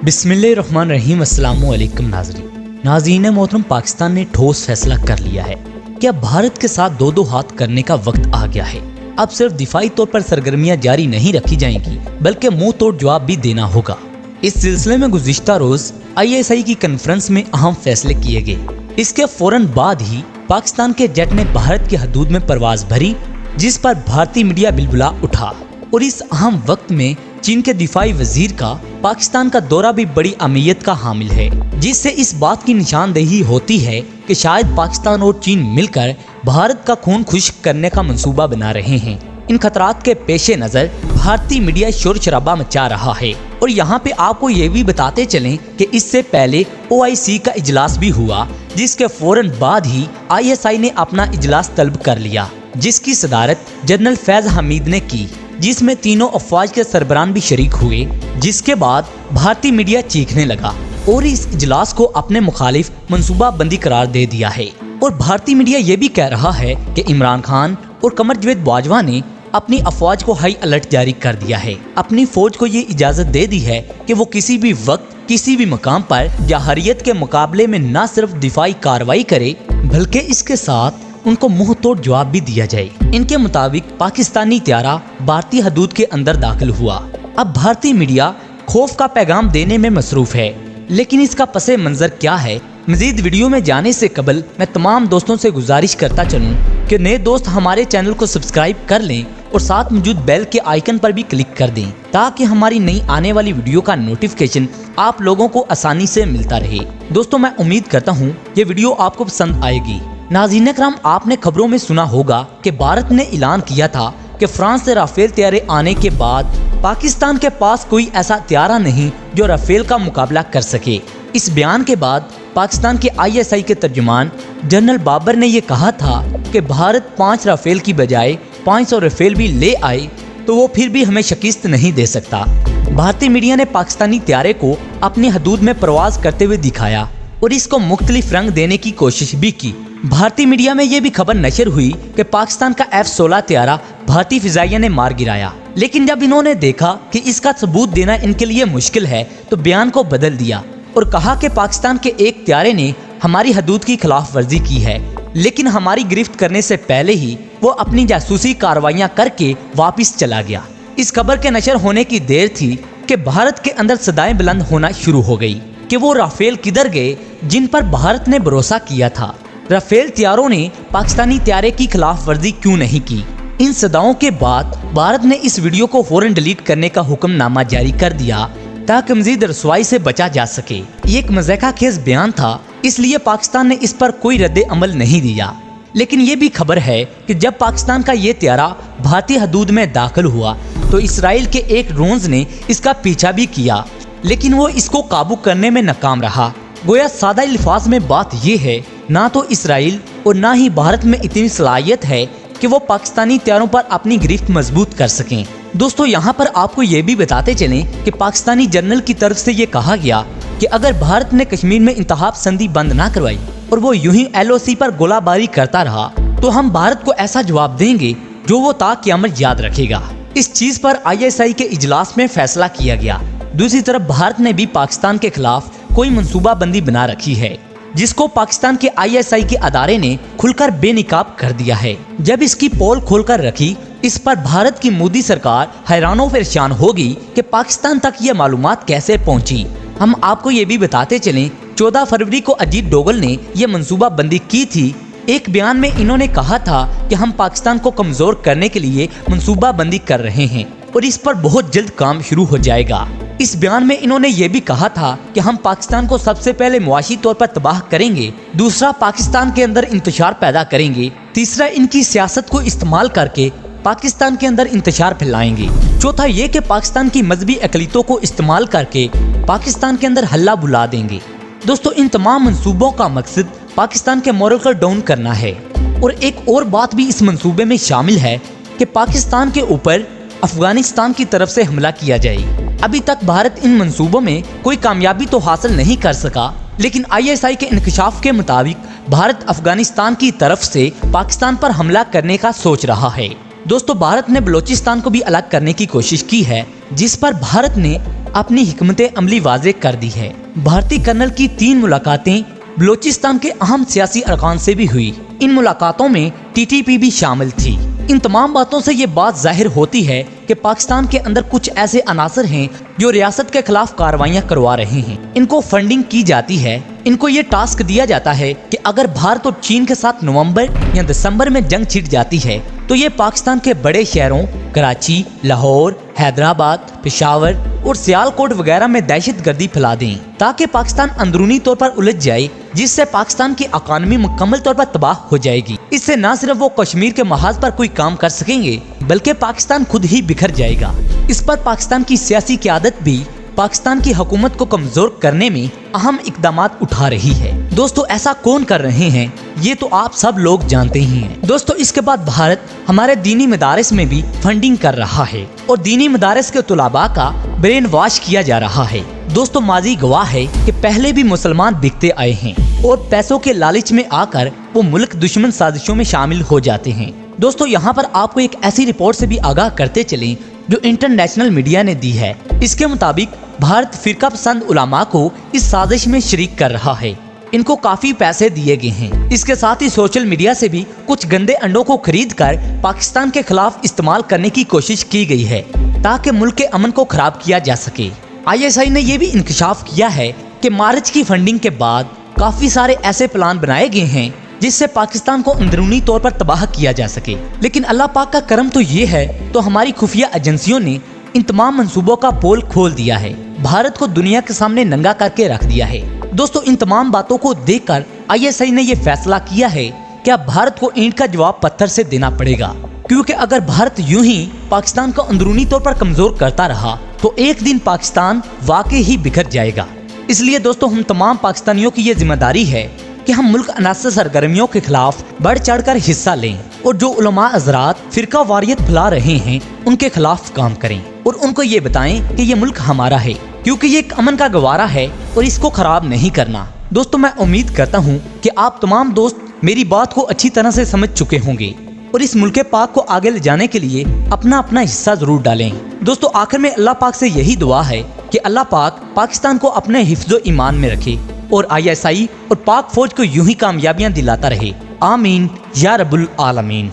बिस्मिल्लाहिर्रहमानिर्रहीम। अस्सलाम वालेकुम नाज़रीन मोहतरम, पाकिस्तान ने ठोस फैसला कर लिया है कि अब भारत के साथ दो दो हाथ करने का वक्त आ गया है। अब सिर्फ दिफाई तौर पर सरगर्मियां जारी नहीं रखी जाएंगी बल्कि मुंह तोड़ जवाब भी देना होगा। इस सिलसिले में गुज़िश्ता रोज ISI की कॉन्फ्रेंस में अहम फैसले किए गए। इसके फौरन बाद ही पाकिस्तान के जेट ने भारत की हदूद में परवाज भरी, जिस पर भारतीय मीडिया बिलबुला उठा। और इस अहम वक्त में चीन के दिफाई वजीर का पाकिस्तान का दौरा भी बड़ी अहमियत का हामिल है, जिससे इस बात की निशानदेही होती है कि शायद पाकिस्तान और चीन मिलकर भारत का खून खुश्क करने का मंसूबा बना रहे हैं। इन खतरात के पेश नज़र भारतीय मीडिया शोर शराबा मचा रहा है। और यहाँ पे आपको ये भी बताते चलें कि इससे पहले OIC का इजलास भी हुआ, जिसके फौरन बाद ही ISI ने अपना इजलास तलब कर लिया, जिसकी सदारत जनरल फैज हमीद ने की, जिसमें तीनों अफवाज के सरबरान भी शरीक हुए। जिसके बाद भारतीय मीडिया चीखने लगा और इस इजलास को अपने मुखालिफ मंसूबा बंदी करार दे दिया है। और भारतीय मीडिया ये भी कह रहा है कि इमरान खान और कमर जावेद बाजवा ने अपनी अफवाज को हाई अलर्ट जारी कर दिया है। अपनी फौज को ये इजाजत दे दी है कि वो किसी भी वक्त किसी भी मकाम पर जरहरियत के मुकाबले में न सिर्फ दिफाई कार्रवाई करे बल्कि इसके साथ उनको मुंह तोड़ जवाब भी दिया जाए। इनके मुताबिक पाकिस्तानी त्यारा भारतीय हदूद के अंदर दाखिल हुआ। अब भारतीय मीडिया खौफ का पैगाम देने में मसरूफ है, लेकिन इसका पसे मंजर क्या है? मजीद वीडियो में जाने से कबल मैं तमाम दोस्तों से गुजारिश करता चलूं कि नए दोस्त हमारे चैनल को सब्सक्राइब कर लें और साथ मौजूद बेल के आइकन पर भी क्लिक कर दें, ताकि हमारी नई आने वाली वीडियो का नोटिफिकेशन आप लोगों को आसानी से मिलता रहे। दोस्तों, मैं उम्मीद करता हूँ ये वीडियो आपको पसंद आएगी। नाज़रीन इकराम, आपने खबरों में सुना होगा कि भारत ने ऐलान किया था कि फ्रांस से राफेल त्यारे आने के बाद पाकिस्तान के पास कोई ऐसा त्यारा नहीं जो राफेल का मुकाबला कर सके। इस बयान के बाद पाकिस्तान के ISI के तर्जुमान जनरल बाबर ने यह कहा था कि भारत 5 राफेल की बजाय 500 राफेल भी ले आए तो वो फिर भी हमें शिकस्त नहीं दे सकता। भारतीय मीडिया ने पाकिस्तानी त्यारे को अपनी हदूद में प्रवास करते हुए दिखाया और इसको मुख्तलिफ रंग देने की कोशिश भी की। भारतीय मीडिया में ये भी खबर नशर हुई कि पाकिस्तान का F-16 त्यारा भारतीय फिजाइया ने मार गिराया, लेकिन जब इन्होंने देखा कि इसका सबूत देना इनके लिए मुश्किल है तो बयान को बदल दिया और कहा कि पाकिस्तान के एक त्यारे ने हमारी हदूद की खिलाफ वर्जी की है, लेकिन हमारी गिरफ्त करने से पहले ही वो अपनी जासूसी कार्रवाइयां करके वापस चला गया। इस खबर के नशर होने की देर थी कि भारत के अंदर सदाएं बुलंद होना शुरू हो गई कि वो राफेल किधर गए जिन पर भारत ने भरोसा किया था। राफेल त्यारों ने पाकिस्तानी त्यारे की खिलाफ वर्जी क्यों नहीं की? इन सदाओं के बाद भारत ने इस वीडियो को फौरन डिलीट करने का हुक्मनामा जारी कर दिया ताकि मजीद रसवाई से बचा जा सके। ये एक मज़ाक़खेज़ बयान था, इसलिए पाकिस्तान ने इस पर कोई रद्द अमल नहीं दिया। लेकिन ये भी खबर है कि जब पाकिस्तान का ये त्यारा भारतीय हदूद में दाखिल हुआ तो इसराइल के एक ड्रोन ने इसका पीछा भी किया, लेकिन वो इसको काबू करने में नाकाम रहा। गोया सादा अल्फाज में बात ये है, ना तो इसराइल और ना ही भारत में इतनी सलाहियत है कि वो पाकिस्तानी त्यारों पर अपनी गिरफ्त मजबूत कर सकें। दोस्तों, यहाँ पर आपको ये भी बताते चलें कि पाकिस्तानी जनरल की तरफ से ये कहा गया कि अगर भारत ने कश्मीर में इंतखाब संधि बंद ना करवाई और वो यूं ही LOC पर गोलाबारी करता रहा तो हम भारत को ऐसा जवाब देंगे जो वो ता क़यामत याद रखेगा। इस चीज पर ISI के इजलास में फैसला किया गया। दूसरी तरफ भारत ने भी पाकिस्तान के खिलाफ कोई मंसूबा बंदी बना रखी है, जिसको पाकिस्तान के ISI के अदारे ने खुलकर बेनिकाब कर दिया है। जब इसकी पोल खोलकर रखी, इस पर भारत की मोदी सरकार हैरानो परेशान होगी कि पाकिस्तान तक ये मालूमात कैसे पहुंची। हम आपको ये भी बताते चलें, 14 फरवरी को अजीत डोगल ने यह मंसूबा बंदी की थी। एक बयान में इन्होंने कहा था कि हम पाकिस्तान को कमजोर करने के लिए मंसूबा बंदी कर रहे हैं और इस पर बहुत जल्द काम शुरू हो जाएगा। इस बयान में इन्होंने ये भी कहा था कि हम पाकिस्तान को सबसे पहले मुआशी तौर पर तबाह करेंगे, दूसरा पाकिस्तान के अंदर इंतशार पैदा करेंगे, तीसरा इनकी सियासत को इस्तेमाल करके पाकिस्तान के अंदर इंतशार फैलाएंगे, चौथा ये कि पाकिस्तान की मजहबी अकलीतों को इस्तेमाल करके पाकिस्तान के अंदर हल्ला बुला देंगे। दोस्तों, इन तमाम मंसूबों का मकसद पाकिस्तान के मोरल को डाउन करना है। और एक और बात भी इस मंसूबे में शामिल है कि पाकिस्तान के ऊपर अफगानिस्तान की तरफ से हमला किया जाए। अभी तक भारत इन मंसूबों में कोई कामयाबी तो हासिल नहीं कर सका, लेकिन ISI के इंकशाफ के मुताबिक भारत अफगानिस्तान की तरफ से पाकिस्तान पर हमला करने का सोच रहा है। दोस्तों, भारत ने बलोचिस्तान को भी अलग करने की कोशिश की है, जिस पर भारत ने अपनी हिकमत अमली वाज़े कर दी है। भारतीय कर्नल की 3 मुलाकातें बलोचिस्तान के अहम सियासी अरकान से भी हुई। इन मुलाकातों में TTP भी शामिल थी। इन तमाम बातों से ये बात जाहिर होती है कि पाकिस्तान के अंदर कुछ ऐसे अनासर हैं जो रियासत के खिलाफ कार्रवाइयां करवा रहे हैं। इनको फंडिंग की जाती है। इनको ये टास्क दिया जाता है कि अगर भारत और चीन के साथ नवंबर या दिसंबर में जंग छिड़ जाती है तो ये पाकिस्तान के बड़े शहरों कराची, लाहौर, हैदराबाद, पेशावर और सियालकोट वगैरह में दहशतगर्दी फैला दें ताकि पाकिस्तान अंदरूनी तौर पर उलझ जाए, जिससे पाकिस्तान की इकानमी मुकम्मल तौर पर तबाह हो जाएगी। इससे न सिर्फ वो कश्मीर के महाज पर कोई काम कर सकेंगे बल्कि पाकिस्तान खुद ही बिखर जाएगा। इस पर पाकिस्तान की सियासी क़यादत भी पाकिस्तान की हुकूमत को कमजोर करने में अहम इकदामात उठा रही है। दोस्तों, ऐसा कौन कर रहे हैं ये तो आप सब लोग जानते ही हैं। दोस्तों, इसके बाद भारत हमारे दीनी मदारिस में भी फंडिंग कर रहा है और दीनी मदारिस के तुलाबा का ब्रेन वॉश किया जा रहा है। दोस्तों, माजी गवाह है कि पहले भी मुसलमान बिकते आए हैं और पैसों के लालच में आकर वो मुल्क दुश्मन साजिशों में शामिल हो जाते हैं। दोस्तों, यहाँ पर आपको एक ऐसी रिपोर्ट से भी आगाह करते चलें जो इंटरनेशनल मीडिया ने दी है। इसके मुताबिक भारत फिरका पसंद उलमा को इस साजिश में शरीक कर रहा है। इनको काफी पैसे दिए गए हैं। इसके साथ ही सोशल मीडिया से भी कुछ गंदे अंडों को खरीद कर पाकिस्तान के खिलाफ इस्तेमाल करने की कोशिश की गई है ताकि मुल्क के अमन को खराब किया जा सके। ISI ने यह भी इंकशाफ किया है कि मार्च की फंडिंग के बाद काफी सारे ऐसे प्लान बनाए गए हैं जिससे पाकिस्तान को अंदरूनी तौर पर तबाह किया जा सके। लेकिन अल्लाह पाक का करम तो ये है तो हमारी खुफिया एजेंसियों ने इन तमाम मंसूबों का पोल खोल दिया है, भारत को दुनिया के सामने नंगा करके रख दिया है। दोस्तों, इन तमाम बातों को देखकर ISI ने यह फैसला किया है कि अब भारत को ईंट का जवाब पत्थर से देना पड़ेगा, क्योंकि अगर भारत यूं ही पाकिस्तान को अंदरूनी तौर पर कमजोर करता रहा तो एक दिन पाकिस्तान वाकई ही बिखर जाएगा। इसलिए दोस्तों, हम तमाम पाकिस्तानियों की ये जिम्मेदारी है कि हम मुल्क अनासर सरगर्मियों के खिलाफ बढ़ चढ़कर हिस्सा लें और जो उलमा हज़रात फिरका वारियत फैला रहे हैं उनके खिलाफ काम करें और उनको ये बताएं कि ये मुल्क हमारा है, क्योंकि ये एक अमन का गवारा है और इसको खराब नहीं करना। दोस्तों, मैं उम्मीद करता हूँ कि आप तमाम दोस्त मेरी बात को अच्छी तरह से समझ चुके होंगे और इस मुल्क पाक को आगे ले जाने के लिए अपना अपना हिस्सा जरूर डालें। दोस्तों, आखिर में अल्लाह पाक से यही दुआ है कि अल्लाह पाक पाकिस्तान को अपने हिफ्ज़ो ईमान में रखे और ISI और पाक फौज को यूं ही कामयाबियां दिलाता रहे। आमीन या रब्बुल आलमीन।